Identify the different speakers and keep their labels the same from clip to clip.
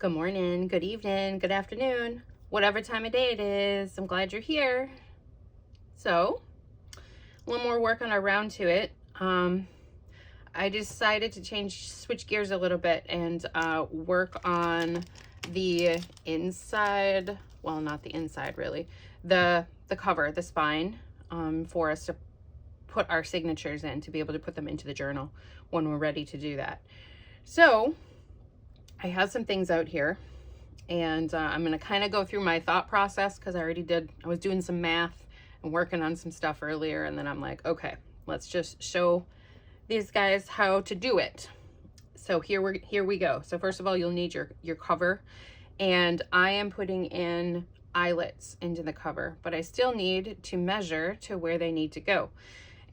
Speaker 1: Good morning, good evening, good afternoon, whatever time of day it is. I'm glad you're here. So, a little more work on our round to it. I decided to switch gears a little bit and work on the inside. Well, not the inside really. The cover, the spine, for us to put our signatures in, to be able to put them into the journal when we're ready to do that. So, I have some things out here. And I'm going to kind of go through my thought process because I was doing some math and working on some stuff earlier. And then I'm like, okay, let's just show these guys how to do it. So here we go. So first of all, you'll need your cover. And I am putting in eyelets into the cover, but I still need to measure to where they need to go.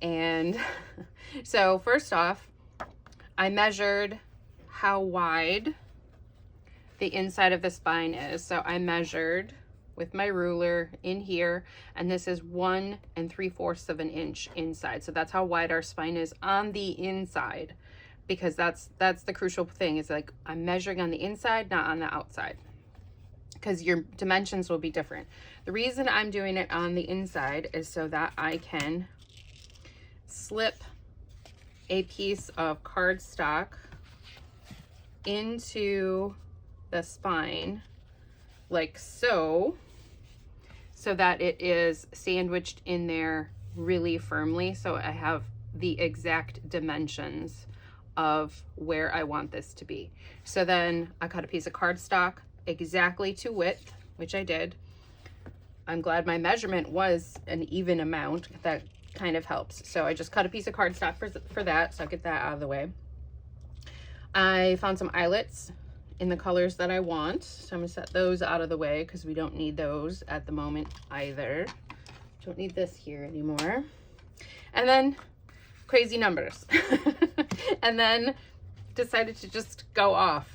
Speaker 1: And so first off, I measured how wide the inside of the spine is. So I measured with my ruler in here, and this is 1 3/4 of an inch inside. So that's how wide our spine is on the inside, because that's the crucial thing, is like I'm measuring on the inside, not on the outside, because your dimensions will be different. The reason I'm doing it on the inside is so that I can slip a piece of cardstock into the spine like so that it is sandwiched in there really firmly, so I have the exact dimensions of where I want this to be. So then I cut a piece of cardstock exactly to width, which I did. I'm glad my measurement was an even amount. That kind of helps. So I just cut a piece of cardstock for that, so I'll get that out of the way. I found some eyelets in the colors that I want, so I'm gonna set those out of the way because we don't need those at the moment either. Don't need this here anymore. And then crazy numbers. And then decided to just go off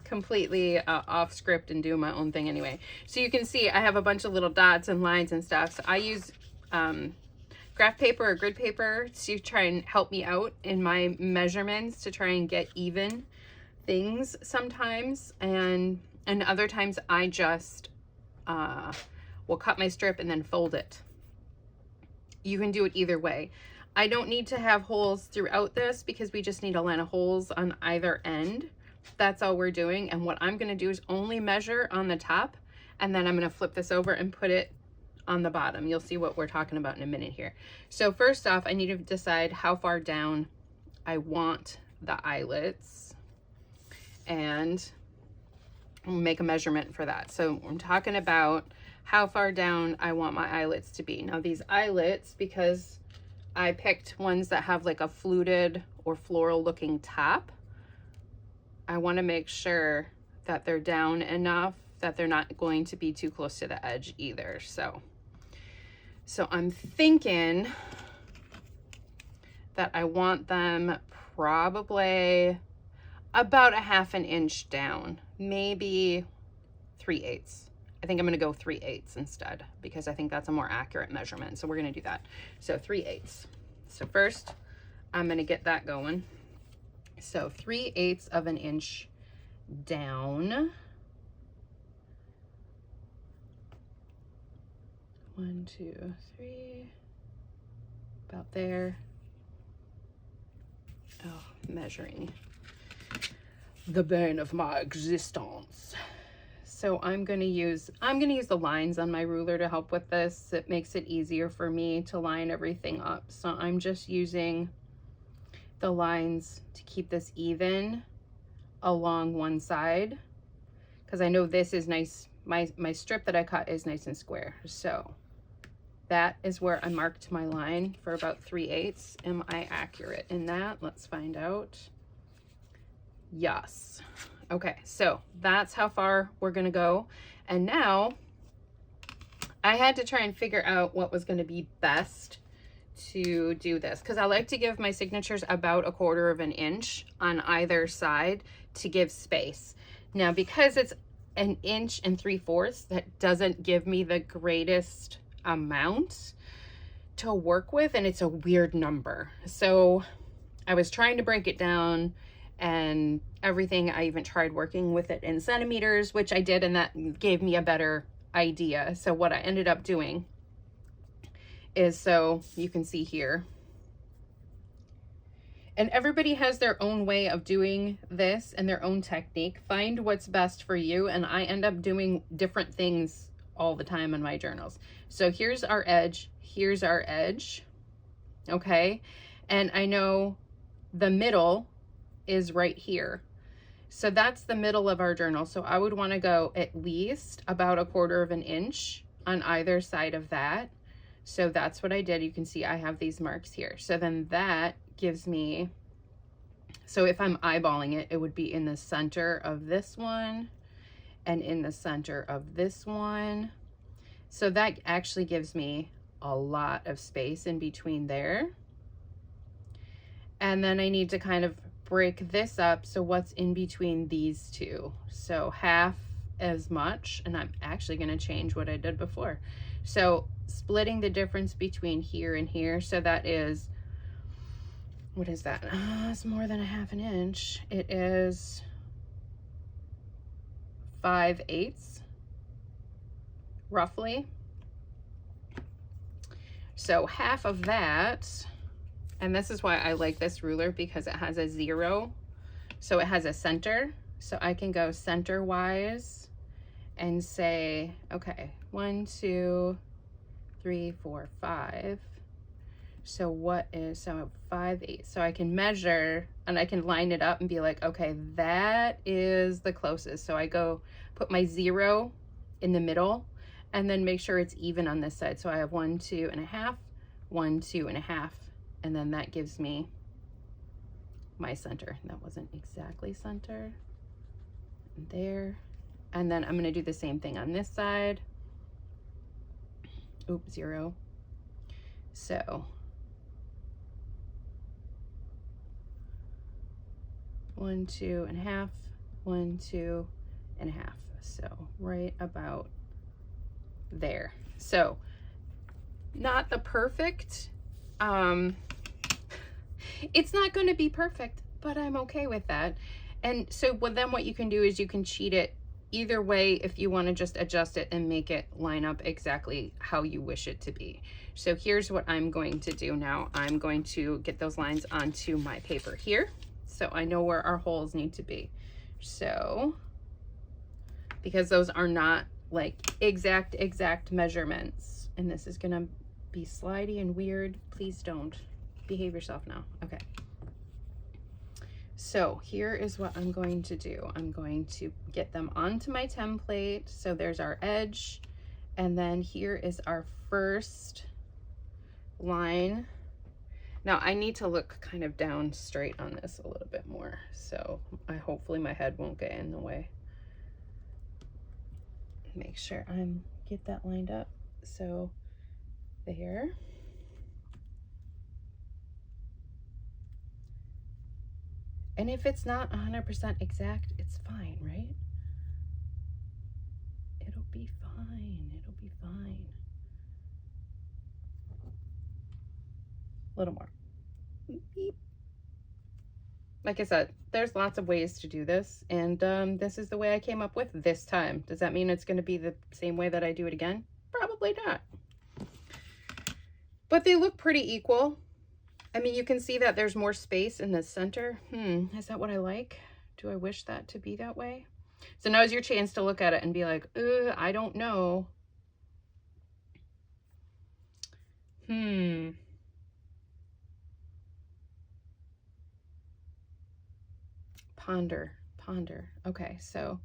Speaker 1: completely off script and do my own thing anyway. So you can see I have a bunch of little dots and lines and stuff. So I use graph paper or grid paper to try and help me out in my measurements, to try and get even things sometimes, and other times I just will cut my strip and then fold it. You can do it either way. I don't need to have holes throughout this because we just need a line of holes on either end. That's all we're doing. And what I'm going to do is only measure on the top, and then I'm going to flip this over and put it on the bottom. You'll see what we're talking about in a minute here. So first off, I need to decide how far down I want the eyelets, and make a measurement for that. So I'm talking about how far down I want my eyelets to be. Now these eyelets, because I picked ones that have like a fluted or floral looking top, I want to make sure that they're down enough that they're not going to be too close to the edge either. So I'm thinking that I want them probably about a 1/2 inch down, maybe 3/8. I think I'm going to go 3/8 instead, because I think that's a more accurate measurement. So we're going to do that. So 3/8. So first I'm going to get that going. So 3/8 of an inch down. 1, 2, 3, about there. Oh, measuring the bane of my existence. So I'm going to use the lines on my ruler to help with this. It makes it easier for me to line everything up. So I'm just using the lines to keep this even along one side, because I know this is nice. My strip that I cut is nice and square. So that is where I marked my line for about 3/8. Am I accurate in that? Let's find out. Yes. Okay, so that's how far we're gonna go. And now I had to try and figure out what was gonna be best to do this, because I like to give my signatures about 1/4 of an inch on either side to give space. Now, because it's 1 3/4, that doesn't give me the greatest amount to work with, and it's a weird number. So I was trying to break it down and everything. I even tried working with it in centimeters, which I did, and that gave me a better idea. So what I ended up doing is, so you can see here, and everybody has their own way of doing this and their own technique. Find what's best for you, and I end up doing different things all the time in my journals. So here's our edge, here's our edge, okay? And I know the middle is right here. So that's the middle of our journal. So I would want to go at least about 1/4 of an inch on either side of that. So that's what I did. You can see I have these marks here. So then that gives me, so if I'm eyeballing it, it would be in the center of this one and in the center of this one. So that actually gives me a lot of space in between there. And then I need to kind of break this up. So what's in between these two? So half as much, and I'm actually going to change what I did before. So splitting the difference between here and here. So that is, what is that? It's more than 1/2 an inch. It is 5/8 roughly. So half of that, and this is why I like this ruler, because it has a 0. So it has a center. So I can go center wise and say, okay, 1, 2, 3, 4, 5. So what is, so 5/8. So I can measure and I can line it up and be like, okay, that is the closest. So I go put my 0 in the middle and then make sure it's even on this side. So I have 1, 2 1/2, 1, 2 1/2, and then that gives me my center. That wasn't exactly center. There. And then I'm going to do the same thing on this side. Oops, 0. So 1, 2 1/2, 1, 2 1/2. So right about there. So not the perfect, it's not going to be perfect, but I'm okay with that. And so then what you can do is you can cheat it either way if you want to just adjust it and make it line up exactly how you wish it to be. So here's what I'm going to do now. I'm going to get those lines onto my paper here, so I know where our holes need to be. So, because those are not like exact measurements, and this is gonna be slidey and weird, please don't. Behave yourself now. Okay. So here is what I'm going to do. I'm going to get them onto my template. So there's our edge, and then here is our first line. Now I need to look kind of down straight on this a little bit more. So hopefully my head won't get in the way. Make sure I'm get that lined up. So there. And if it's not 100% exact, it's fine, right? It'll be fine. It'll be fine. A little more. Beep. Like I said, there's lots of ways to do this, and this is the way I came up with this time. Does that mean it's going to be the same way that I do it again? Probably not. But they look pretty equal. I mean, you can see that there's more space in the center. Is that what I like? Do I wish that to be that way? So now's your chance to look at it and be like, I don't know. Ponder. Okay, so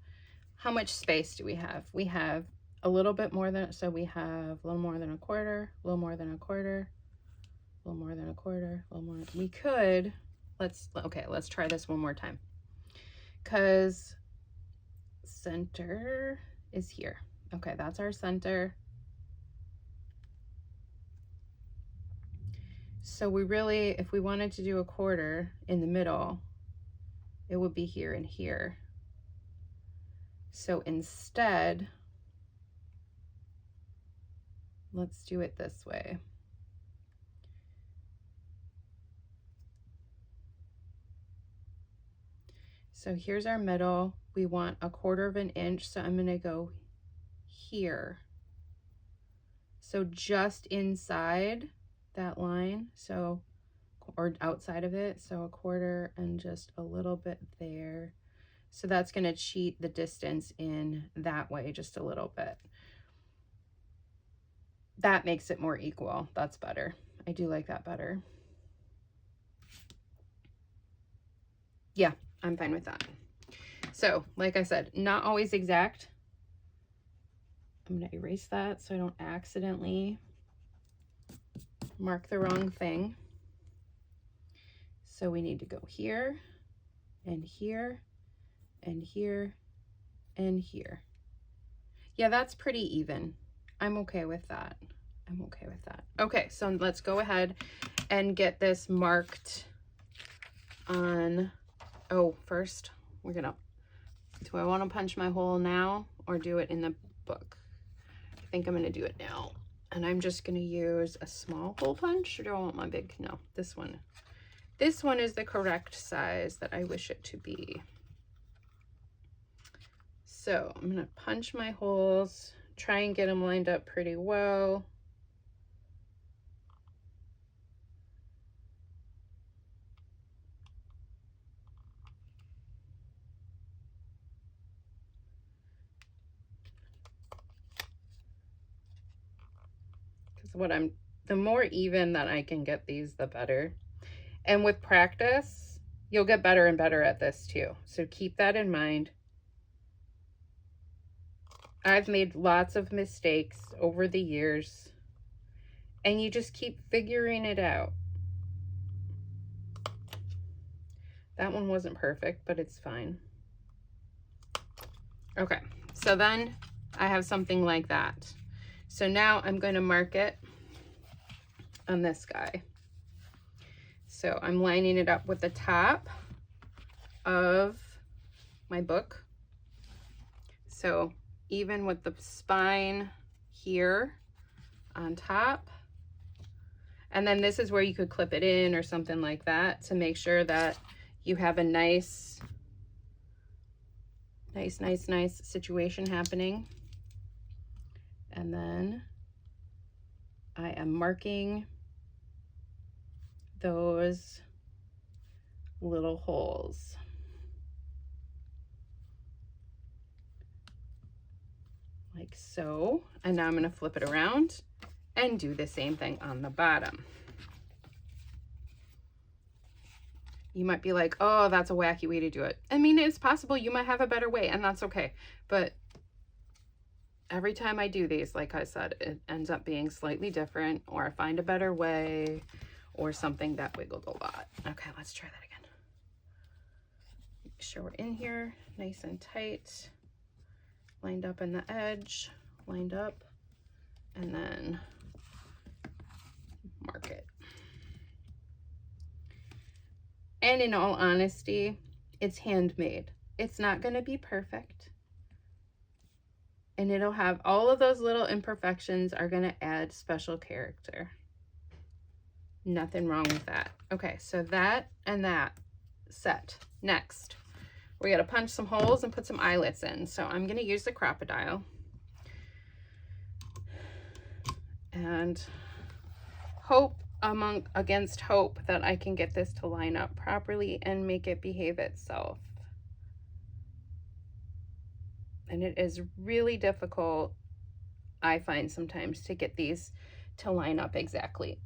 Speaker 1: how much space do we have? We have a little bit more than, so we have a little more than 1/4, a little more than 1/4, a little more than 1/4, a little more. We could, let's try this one more time. Because center is here. Okay, that's our center. So we really, if we wanted to do 1/4 in the middle, it would be here and here. So instead, let's do it this way. So here's our middle. We want 1/4 of an inch, so I'm gonna go here. So just inside that line, so, or outside of it, so 1/4 and just a little bit there. So that's gonna cheat the distance in that way just a little bit. That makes it more equal. That's better. I do like that better. Yeah, I'm fine with that. So, like I said, not always exact. I'm going to erase that so I don't accidentally mark the wrong thing. So we need to go here and here and here and here. Yeah, that's pretty even. I'm okay with that. I'm okay with that. Okay, so let's go ahead and get this marked on, oh, first we're gonna, do I want to punch my hole now or do it in the book? I think I'm gonna do it now. And I'm just gonna use a small hole punch, or do I want my big? No, this one. This one is the correct size that I wish it to be. So I'm gonna punch my holes, try and get them lined up pretty well. Because the more even that I can get these, the better. And with practice, you'll get better and better at this too. So keep that in mind. I've made lots of mistakes over the years, and you just keep figuring it out. That one wasn't perfect, but it's fine. Okay, so then I have something like that. So now I'm going to mark it on this guy. So I'm lining it up with the top of my book. So even with the spine here on top. And then this is where you could clip it in or something like that to make sure that you have a nice situation happening. And then I am marking those little holes. Like so. And now I'm going to flip it around and do the same thing on the bottom. You might be like, oh, that's a wacky way to do it. I mean, it's possible you might have a better way, and that's okay. But every time I do these, like I said, it ends up being slightly different, or I find a better way, or something that wiggled a lot. Okay, let's try that again. Make sure we're in here nice and tight, lined up in the edge, lined up, and then mark it. And in all honesty, it's handmade. It's not going to be perfect. And it'll have all of those little imperfections are going to add special character. Nothing wrong with that. Okay, so that and that set. Next, we got to punch some holes and put some eyelets in. So I'm going to use the crocodile. And hope against hope that I can get this to line up properly and make it behave itself. And it is really difficult, I find sometimes, to get these to line up exactly.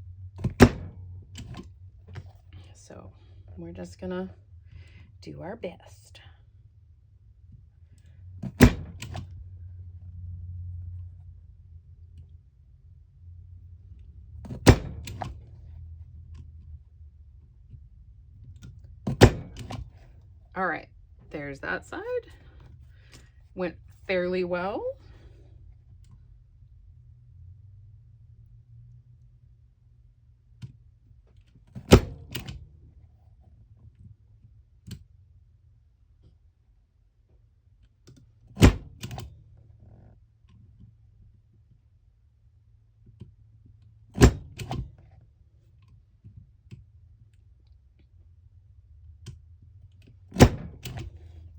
Speaker 1: So we're just gonna do our best. All right, there's that side. Went fairly well.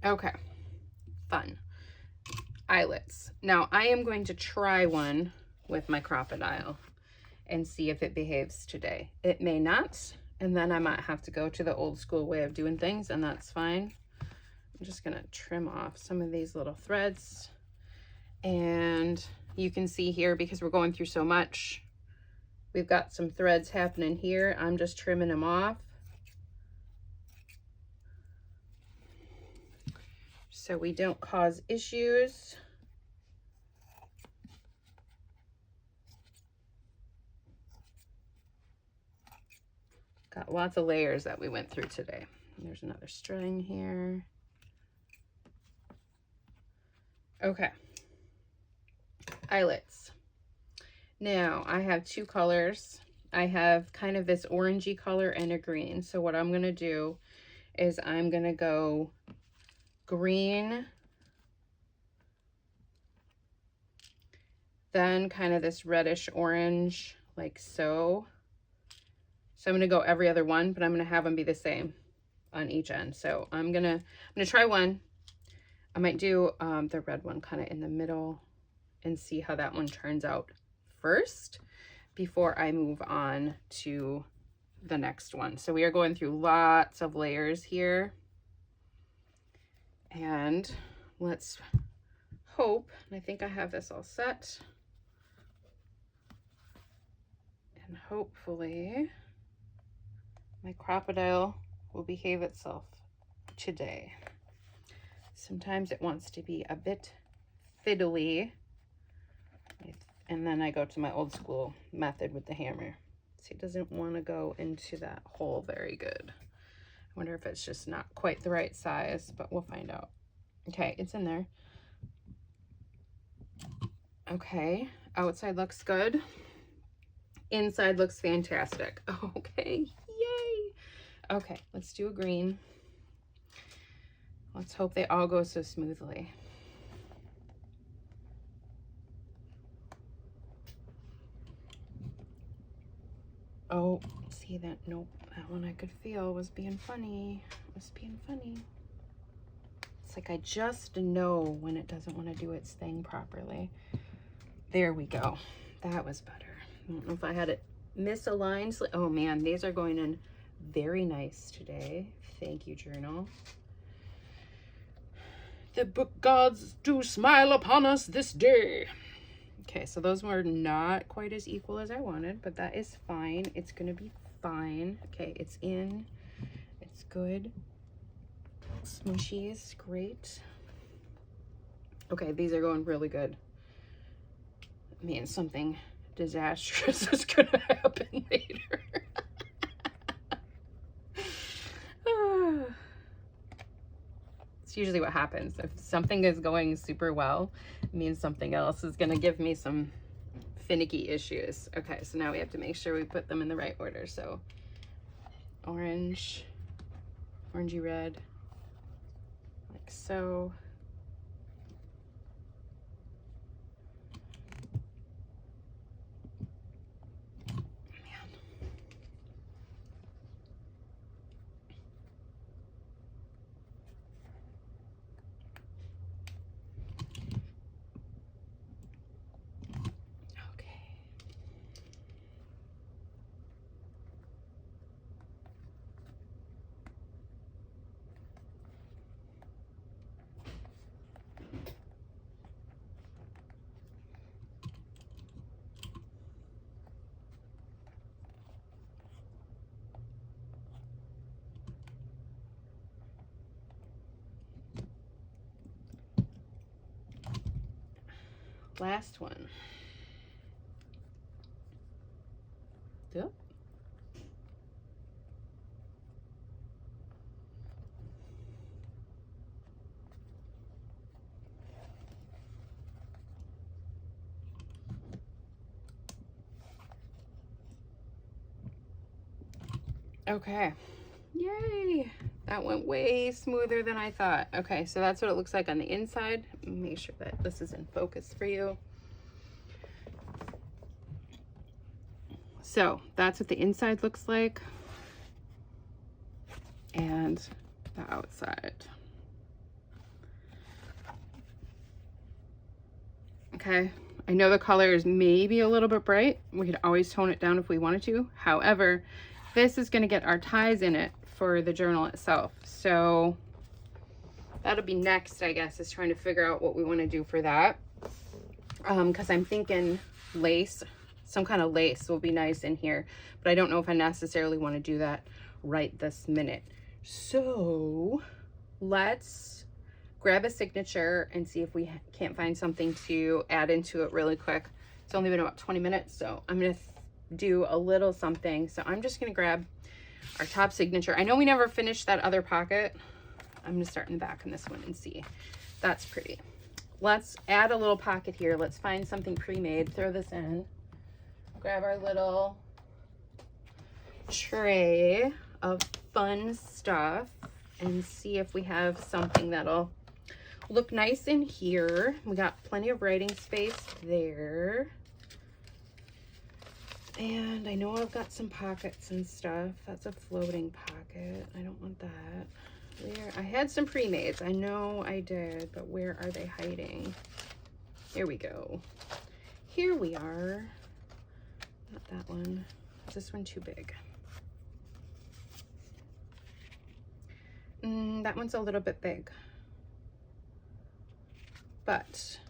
Speaker 1: Okay, fun. Eyelets. Now I am going to try one with my crocodile and see if it behaves today. It may not, and then I might have to go to the old school way of doing things, and that's fine. I'm just gonna trim off some of these little threads, and you can see here, because we're going through so much, we've got some threads happening here. I'm just trimming them off so we don't cause issues. Got lots of layers that we went through today. There's another string here. Okay. Eyelets. Now I have two colors. I have kind of this orangey color and a green. So what I'm going to do is I'm going to go green, then kind of this reddish orange, like so. So I'm going to go every other one, but I'm going to have them be the same on each end. So I'm going to try one. I might do the red one kind of in the middle and see how that one turns out first before I move on to the next one. So we are going through lots of layers here. And let's hope, and I think I have this all set. And hopefully my crocodile will behave itself today. Sometimes it wants to be a bit fiddly, and then I go to my old school method with the hammer. See, it doesn't want to go into that hole very good. I wonder if it's just not quite the right size, but we'll find out. Okay, it's in there. Okay, outside looks good. Inside looks fantastic. Okay, yay. Okay, let's do a green. Let's hope they all go so smoothly. Oh, see that? Nope, that one I could feel was being funny. Was being funny. It's like I just know when it doesn't want to do its thing properly. There we go. That was better. I don't know if I had it misaligned. Oh man, these are going in very nice today. Thank you, journal. The book gods do smile upon us this day. Okay, so those were not quite as equal as I wanted, but that is fine. It's gonna be fine. Okay, it's in. It's good. Smushy is great. Okay, these are going really good. I mean, something disastrous is gonna happen later. It's usually what happens. If something is going super well, it means something else is gonna give me some finicky issues. Okay, so now we have to make sure we put them in the right order. So orange, orangey red, like so. Last one. Yep. Okay. Yay. That went way smoother than I thought. Okay, so that's what it looks like on the inside. Make sure that this is in focus for you. So that's what the inside looks like. And the outside. Okay, I know the color is maybe a little bit bright. We could always tone it down if we wanted to. However, this is going to get our ties in it for the journal itself. So that'll be next, I guess, is trying to figure out what we want to do for that. Because I'm thinking lace, some kind of lace will be nice in here, but I don't know if I necessarily want to do that right this minute. So let's grab a signature and see if we can't find something to add into it really quick. It's only been about 20 minutes, so I'm gonna do a little something. So I'm just gonna grab our top signature. I know we never finished that other pocket. I'm gonna start in the back in this one and see. That's pretty. Let's add a little pocket here. Let's find something pre-made, throw this in. Grab our little tray of fun stuff and see if we have something that'll look nice in here. We got plenty of writing space there. And I know I've got some pockets and stuff. That's a floating pocket. I don't want that. Where I had some pre-mades. I know I did, but where are they hiding? Here we go. Here we are. Not that one. Is this one too big? That one's a little bit big. But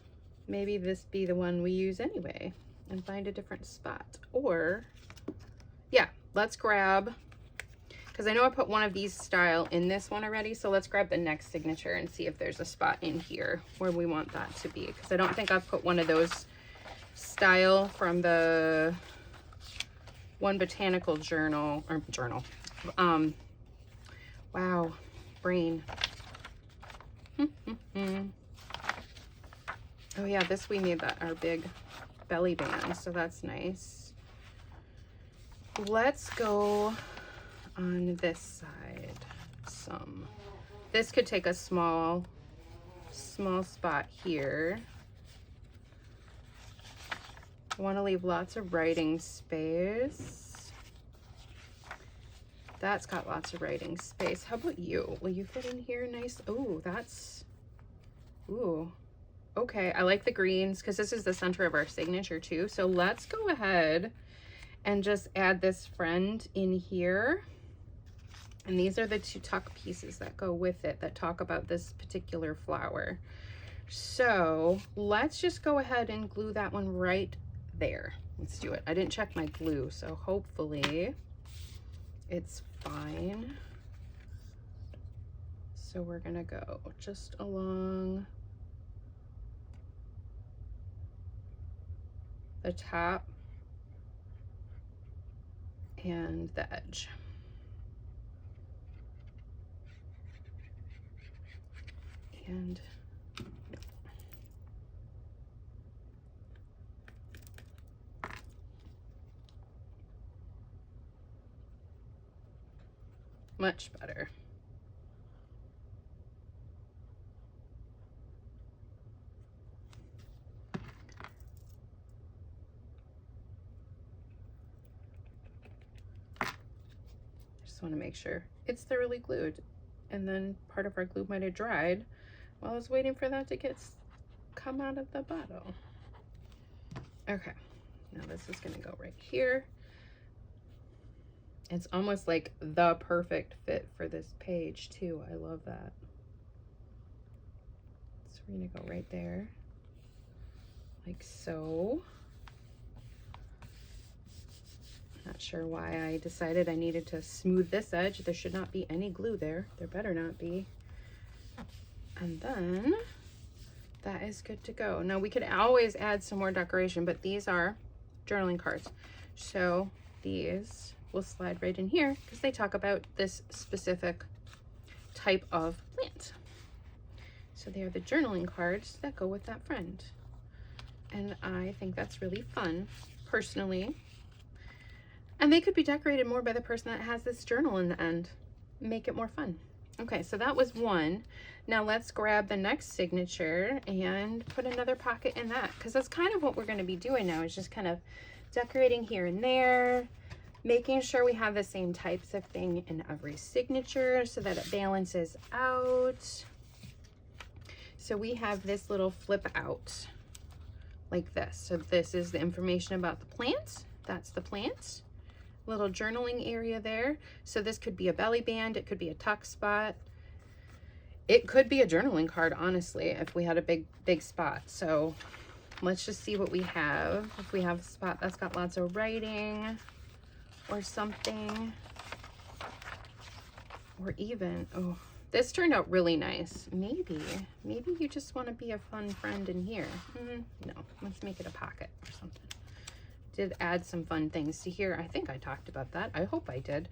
Speaker 1: maybe this be the one we use anyway and find a different spot. Or, yeah, let's grab, because I know I put one of these style in this one already, so let's grab the next signature and see if there's a spot in here where we want that to be, because I don't think I've put one of those style from the one Botanical journal, or journal. Wow, brain. Oh yeah, this we made that our big belly band, so that's nice. Let's go on this side some. This could take a small spot here. I want to leave lots of writing space. That's got lots of writing space. How about you? Will you fit in here nice? Oh, that's, ooh. Okay, I like the greens because this is the center of our signature too. So let's go ahead and just add this friend in here. And these are the two tuck pieces that go with it that talk about this particular flower. So let's just go ahead and glue that one right there. Let's do it. I didn't check my glue, so hopefully it's fine. So we're gonna go just along the top and the edge. And much better. Just want to make sure it's thoroughly glued, and then part of our glue might have dried while I was waiting for that to come out of the bottle. Okay, now this is gonna go right here. It's almost like the perfect fit for this page too. I love that. So we're gonna go right there, like so. Not sure why I decided I needed to smooth this edge. There should not be any glue there. There better not be. And then that is good to go. Now we could always add some more decoration, but these are journaling cards. So these will slide right in here because they talk about this specific type of plant. So they are the journaling cards that go with that friend. And I think that's really fun, personally. And they could be decorated more by the person that has this journal in the end. Make it more fun. Okay, so that was one. Now let's grab the next signature and put another pocket in that, because that's kind of what we're going to be doing now, is just kind of decorating here and there, making sure we have the same types of thing in every signature so that it balances out. So we have this little flip out like this. So this is the information about the plant. That's the plant. Little journaling area there. So this could be a belly band. It could be a tuck spot. It could be a journaling card, honestly, if we had a big spot. So let's just see what we have. If we have a spot that's got lots of writing or something, or even, oh, this turned out really nice. Maybe you just want to be a fun friend in here. No, let's make it a pocket or something. Did add some fun things to here. I think I talked about that. I hope I did.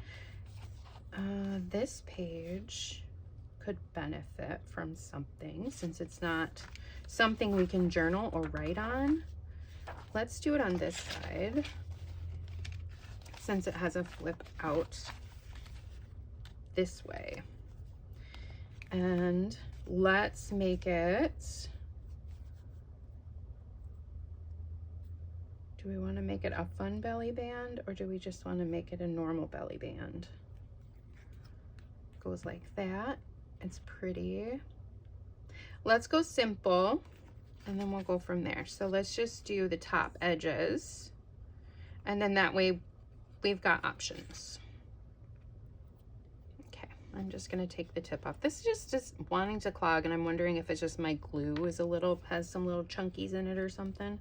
Speaker 1: This page could benefit from something since it's not something we can journal or write on. Let's do it on this side since it has a flip out this way. And let's make it, do we want to make it a fun belly band or do we just want to make it a normal belly band? Goes like that. It's pretty. Let's go simple and then we'll go from there. So let's just do the top edges and then that way we've got options. Okay, I'm just gonna take the tip off. This is just wanting to clog and I'm wondering if it's just my glue is has some little chunkies in it or something.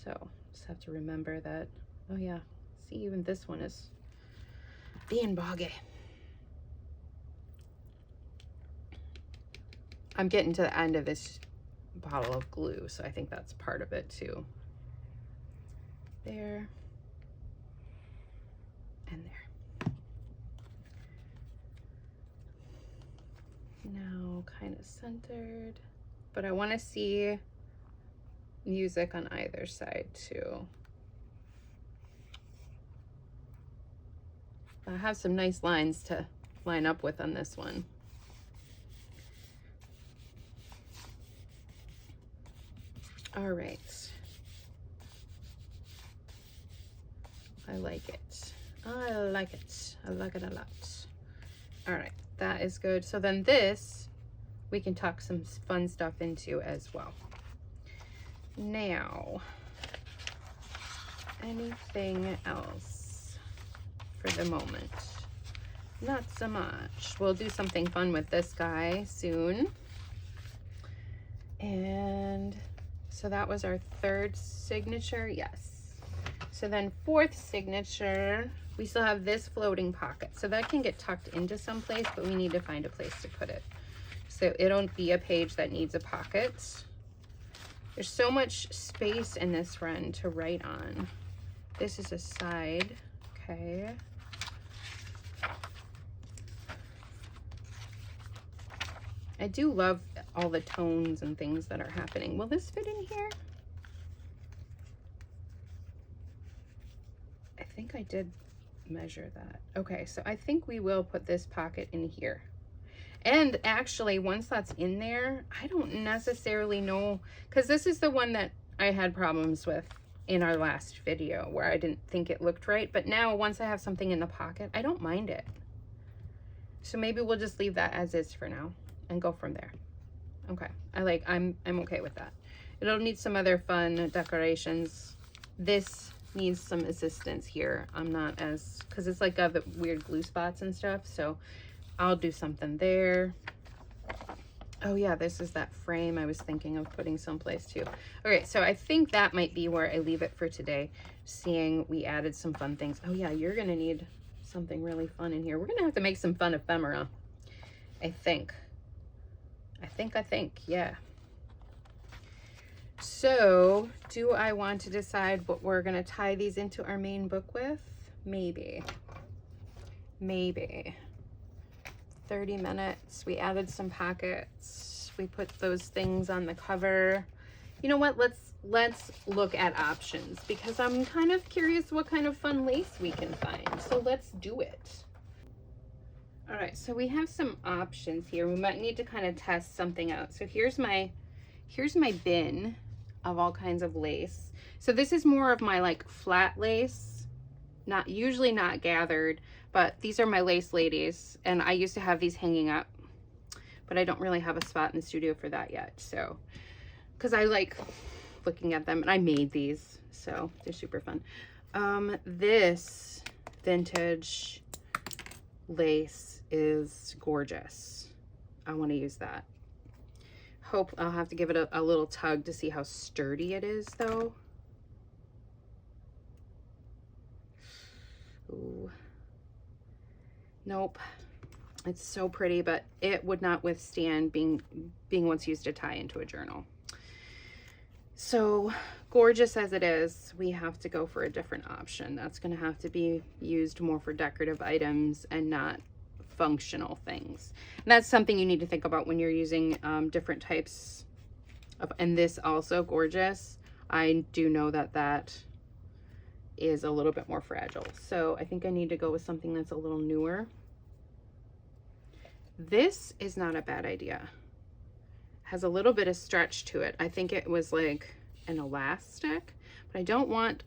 Speaker 1: So just have to remember that, oh yeah, see, even this one is being boggy. I'm getting to the end of this bottle of glue, so I think that's part of it too. There and there. Now kind of centered, but I want to see music on either side too. I have some nice lines to line up with on this one. All right. I like it. I like it. I like it a lot. All right, that is good. So then this, we can tuck some fun stuff into as well. Now, anything else for the moment? Not so much. We'll do something fun with this guy soon. And so that was our third signature, yes. So then fourth signature, we still have this floating pocket. So that can get tucked into some place, but we need to find a place to put it. So it'll be a page that needs a pocket. There's so much space in this friend to write on. This is a side, okay. I do love all the tones and things that are happening. Will this fit in here? I think I did measure that. Okay, so I think we will put this pocket in here. And actually, once that's in there, I don't necessarily know, because this is the one that I had problems with in our last video where I didn't think it looked right. But now once I have something in the pocket, I don't mind it. So maybe we'll just leave that as is for now and go from there. Okay, I'm okay with that. It'll need some other fun decorations. This needs some assistance here. I'm not as, because it's like got the weird glue spots and stuff, so I'll do something there. Oh yeah, this is that frame I was thinking of putting someplace too. Okay, so I think that might be where I leave it for today, seeing we added some fun things. Oh yeah, you're gonna need something really fun in here. We're gonna have to make some fun ephemera, I think, yeah. So do I want to decide what we're gonna tie these into our main book with? Maybe 30 minutes. We added some pockets. We put those things on the cover. You know what? Let's look at options because I'm kind of curious what kind of fun lace we can find. So let's do it. All right, so we have some options here. We might need to kind of test something out. So here's my bin of all kinds of lace. So this is more of my like flat lace, usually not gathered, but these are my lace ladies, and I used to have these hanging up, but I don't really have a spot in the studio for that yet. So because I like looking at them, and I made these, so they're super fun. This vintage lace is gorgeous. I want to use that. Hope I'll have to give it a little tug to see how sturdy it is though. Ooh. Nope. It's so pretty, but it would not withstand being once used to tie into a journal. So gorgeous as it is, we have to go for a different option. That's going to have to be used more for decorative items and not functional things. And that's something you need to think about when you're using different types of, and this also gorgeous. I do know that that is a little bit more fragile. So I think I need to go with something that's a little newer. This is not a bad idea. Has a little bit of stretch to it. I think it was like an elastic, but I don't want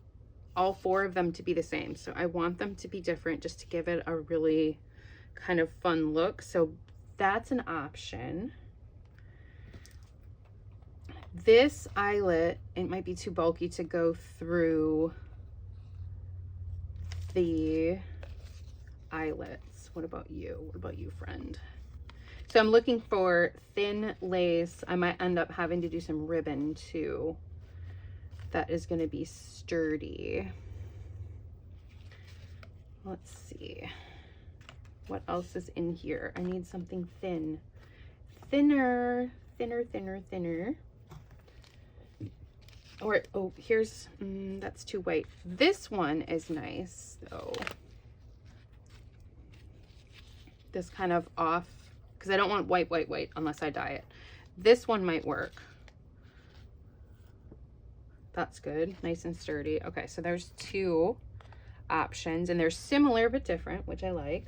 Speaker 1: all 4 of them to be the same. So I want them to be different just to give it a really kind of fun look. So that's an option. This eyelet, it might be too bulky to go through the eyelets. What about you? What about you, friend? So I'm looking for thin lace. I might end up having to do some ribbon too. That is going to be sturdy. Let's see. What else is in here? I need something thin. Thinner. Or, oh, here's, that's too white. This one is nice though. This kind of off, because I don't want white unless I dye it. This one might work. That's good, nice and sturdy. Okay, so there's 2 options, and they're similar but different, which I like.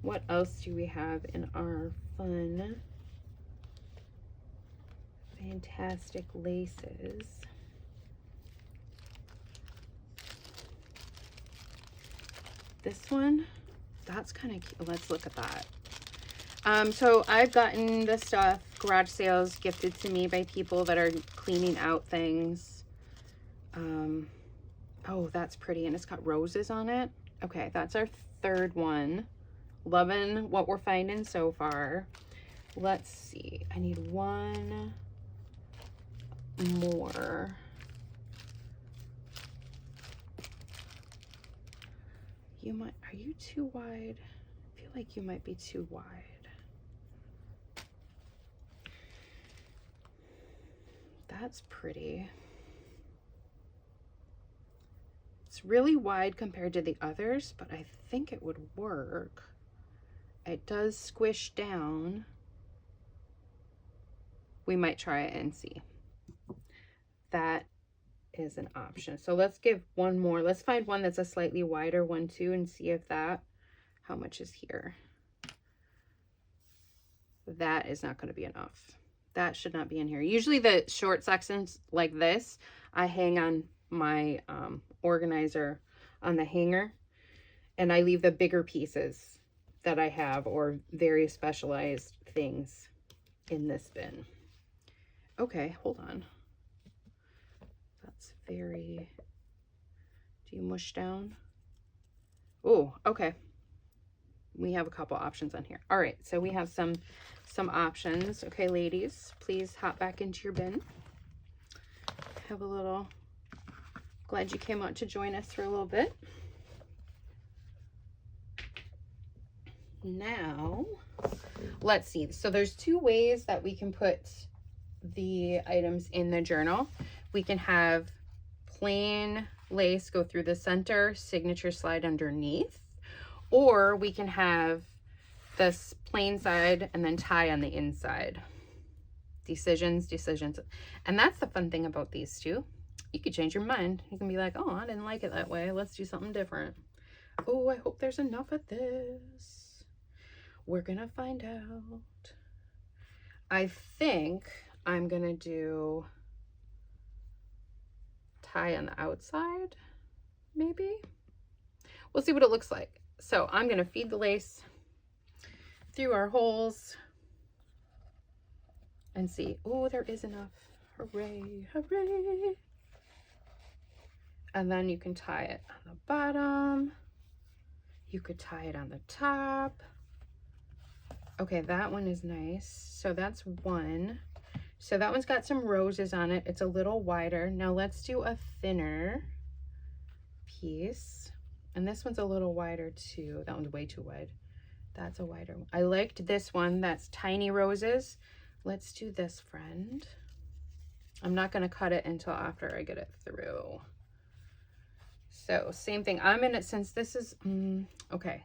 Speaker 1: What else do we have in our fun, fantastic laces? This one, that's kind of cute. Let's look at that. So I've gotten the stuff, garage sales gifted to me by people that are cleaning out things. Oh, that's pretty, and it's got roses on it. Okay, that's our 3rd one. Loving what we're finding so far. Let's see, I need 1 more. You might, are you too wide? I feel like you might be too wide. That's pretty. It's really wide compared to the others, but I think it would work. It does squish down. We might try it and see. That is an option. So let's give 1 more. Let's find one that's a slightly wider one too and see if that, how much is here? That is not going to be enough. That should not be in here. Usually the short sections like this, I hang on my organizer on the hanger, and I leave the bigger pieces that I have or very specialized things in this bin. Okay, hold on. That's very, do you mush down? Oh, okay. We have a couple options on here. All right, so we have some options. Okay, ladies, please hop back into your bin. Have a little, glad you came out to join us for a little bit. Now, let's see. So there's 2 ways that we can put the items in the journal. We can have plain lace go through the center, signature slide underneath, or we can have this plain side and then tie on the inside. Decisions. And that's the fun thing about these 2. You could change your mind. You can be like, oh, I didn't like it that way. Let's do something different. Oh, I hope there's enough of this. We're gonna find out. I think I'm gonna do tie on the outside, maybe. We'll see what it looks like. So I'm gonna feed the lace through our holes and see. Oh, there is enough. Hooray, hooray. And then you can tie it on the bottom. You could tie it on the top. Okay, that one is nice. So that's one. So that one's got some roses on it. It's a little wider. Now let's do a thinner piece. And this one's a little wider too. That one's way too wide. That's a wider one. I liked this one. That's tiny roses. Let's do this, friend. I'm not going to cut it until after I get it through. So same thing. I'm in it since this is, okay.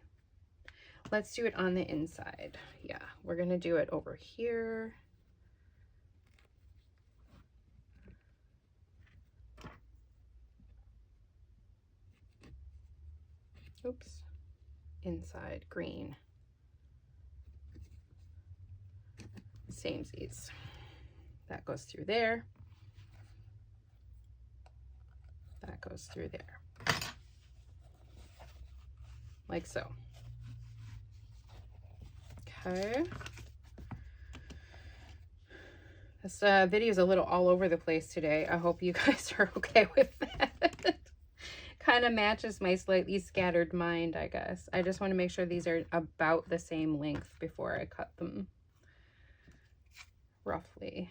Speaker 1: Let's do it on the inside. Yeah, we're going to do it over here. Oops. Inside, green. Samesies. That goes through there. That goes through there. Like so. Okay. This video is a little all over the place today. I hope you guys are okay with that. Kind of matches my slightly scattered mind, I guess. I just want to make sure these are about the same length before I cut them. Roughly.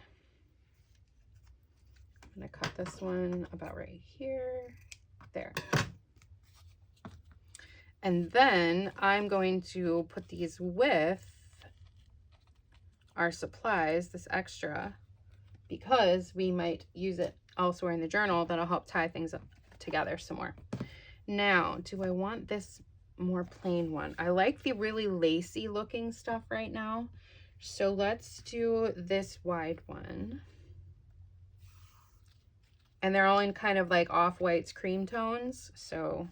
Speaker 1: I'm going to cut this one about right here. There. And then I'm going to put these with our supplies, this extra, because we might use it elsewhere in the journal. That'll help tie things up together some more. Now, do I want this more plain one? I like the really lacy looking stuff right now. So let's do this wide one. And they're all in kind of like off-whites, cream tones. So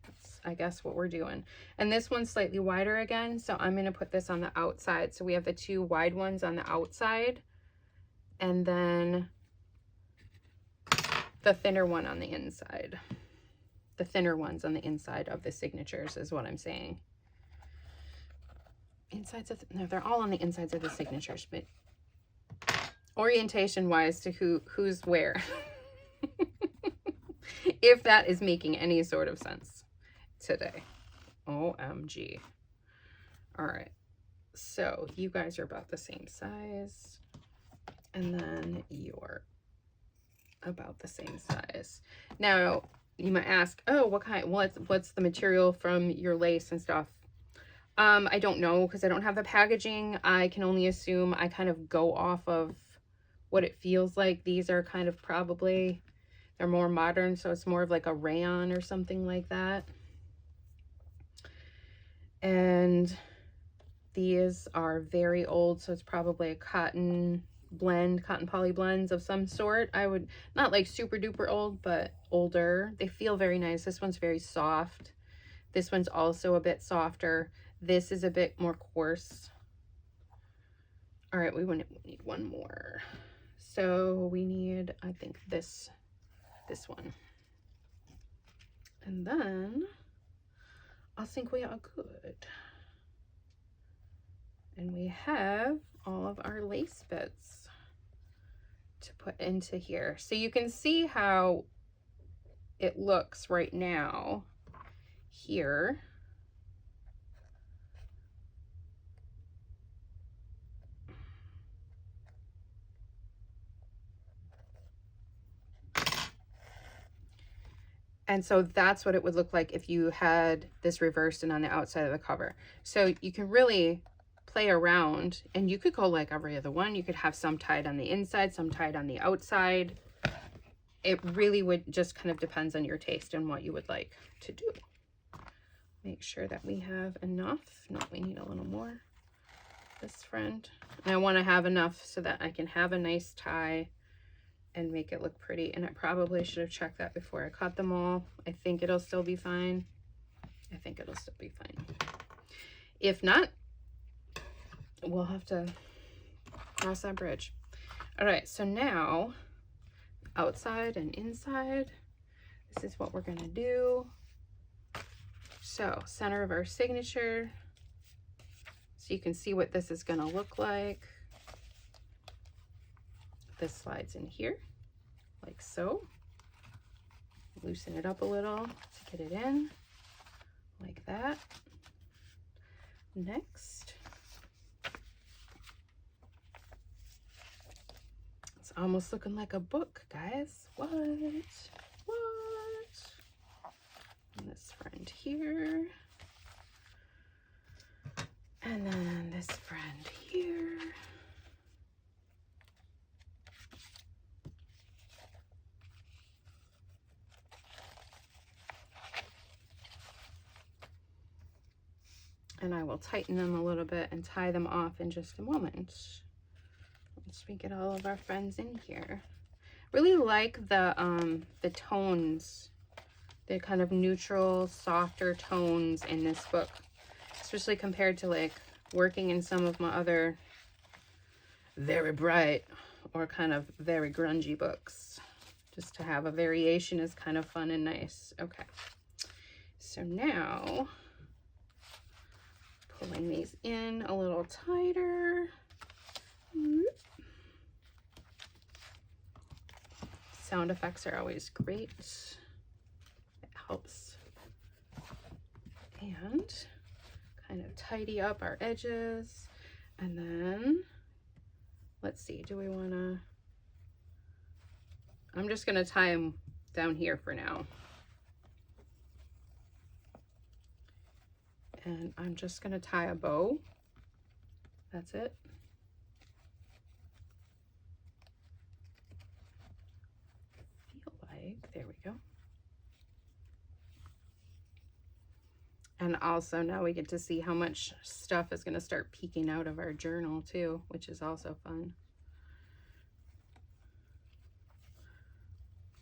Speaker 1: that's, I guess, what we're doing. And this one's slightly wider again. So I'm going to put this on the outside. So we have the two wide ones on the outside. And then the thinner one on the inside. The thinner ones on the inside of the signatures is what I'm saying. Insides of no, they're all on the insides of the signatures, but orientation wise to who's where. If that is making any sort of sense today. OMG. All right. So you guys are about the same size. And then you're about the same size. Now, you might ask, oh, what's the material from your lace and stuff? I don't know, because I don't have the packaging. I can only assume. I kind of go off of what it feels like. These are kind of probably, they're more modern, so it's more of like a rayon or something like that. And these are very old, so it's probably a cotton blend, cotton poly blends of some sort. I would, not like super duper old, but older. They feel very nice. This one's very soft. This one's also a bit softer. This is a bit more coarse. All right, we need one more. So we need, I think, this one. And then I think we are good. And we have all of our lace bits to put into here. So you can see how it looks right now here. And so that's what it would look like if you had this reversed and on the outside of the cover. So you can really play around, and you could go like every other one. You could have some tied on the inside, some tied on the outside. It really would just kind of depends on your taste and what you would like to do. Make sure that we have enough. No, we need a little more. This friend. And I want to have enough so that I can have a nice tie and make it look pretty. And I probably should have checked that before I cut them all. I think it'll still be fine. I think it'll still be fine. If not, we'll have to cross that bridge. All right, so now outside and inside, this is what we're gonna do. So center of our signature, so you can see what this is gonna look like. this slides in here like so. Loosen it up a little to get it in like that. Next, it's almost looking like a book, guys. What? And this friend here. And then this friend here. And I will tighten them a little bit and tie them off in just a moment. Once we get all of our friends in here. Really like the tones, the kind of neutral, softer tones in this book, especially compared to like working in some of my other very bright or kind of very grungy books. Just to have a variation is kind of fun and nice. Okay, so now pulling these in a little tighter. Sound effects are always great. It helps. And kind of tidy up our edges. And then, let's see, do we want to... I'm just going to tie them down here for now. And I'm just going to tie a bow. That's it. Feel like, there we go. And also now we get to see how much stuff is going to start peeking out of our journal too, which is also fun.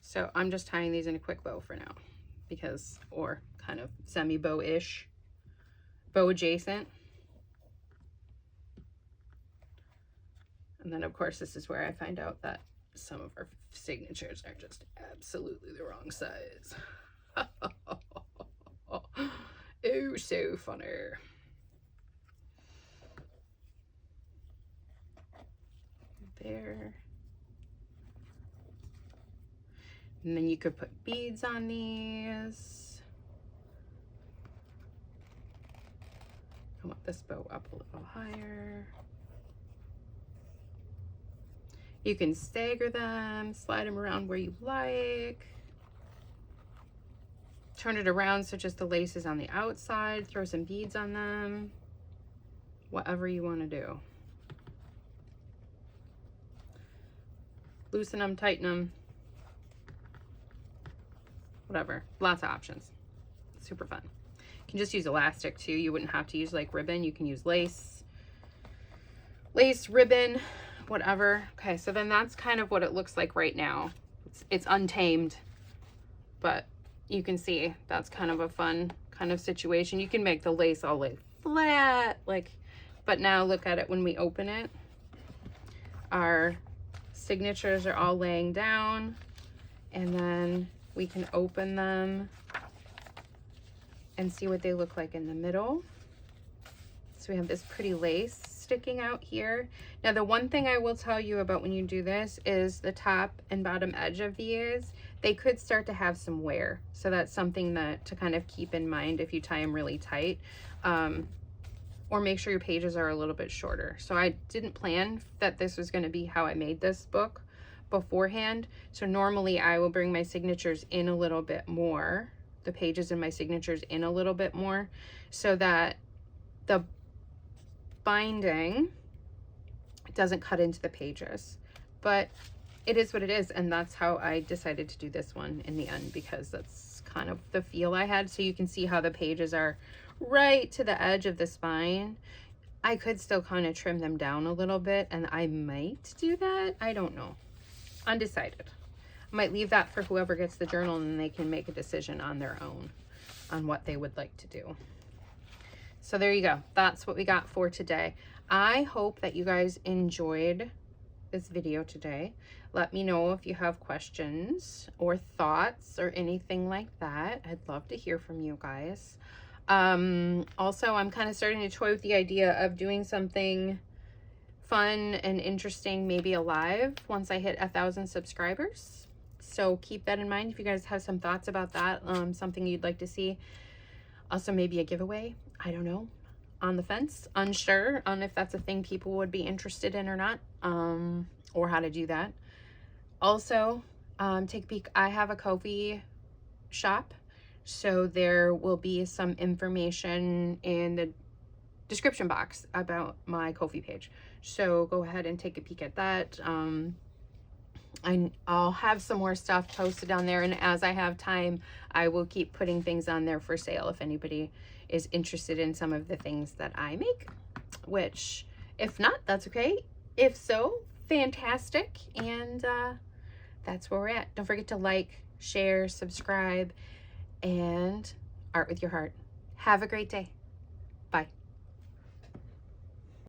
Speaker 1: So I'm just tying these in a quick bow for now because, or kind of semi-bow-ish. Bow adjacent. And then of course this is where I find out that some of our signatures are just absolutely the wrong size. Oh, so funny. There. And then you could put beads on these. I want this bow up a little higher. You can stagger them, slide them around where you like. Turn it around so just the lace is on the outside. Throw some beads on them. Whatever you want to do. Loosen them, tighten them. Whatever. Lots of options. Super fun. You can just use elastic too. You wouldn't have to use like ribbon. You can use lace, ribbon, whatever. Okay, so then that's kind of what it looks like right now. It's untamed, but you can see that's kind of a fun kind of situation. You can make the lace all lay flat, like, but now look at it when we open it. Our signatures are all laying down, and then we can open them and see what they look like in the middle. So we have this pretty lace sticking out here. Now the one thing I will tell you about when you do this is the top and bottom edge of these, they could start to have some wear. So that's something that to kind of keep in mind if you tie them really tight. Or make sure your pages are a little bit shorter. So I didn't plan that this was going to be how I made this book beforehand. So normally I will bring my signatures in a little bit more, the pages and my signatures in a little bit more, so that the binding doesn't cut into the pages. But it is what it is, and that's how I decided to do this one in the end, because that's kind of the feel I had. So you can see how the pages are right to the edge of the spine. I could still kind of trim them down a little bit, and I might do that. I don't know. Undecided. I might leave that for whoever gets the journal, and they can make a decision on their own on what they would like to do. So there you go. That's what we got for today. I hope that you guys enjoyed this video today. Let me know if you have questions or thoughts or anything like that. I'd love to hear from you guys. Also, I'm kind of starting to toy with the idea of doing something fun and interesting, maybe a live once I hit 1,000 subscribers. So keep that in mind if you guys have some thoughts about that, something you'd like to see. Also maybe a giveaway, I don't know, on the fence, unsure on if that's a thing people would be interested in or not, or how to do that. Also, take a peek, I have a Ko-fi shop, so there will be some information in the description box about my Ko-fi page, so go ahead and take a peek at that. I'll have some more stuff posted on there, and as I have time, I will keep putting things on there for sale if anybody is interested in some of the things that I make, which if not, that's okay. If so, fantastic. And that's where we're at. Don't forget to like, share, subscribe, and art with your heart. Have a great day. Bye.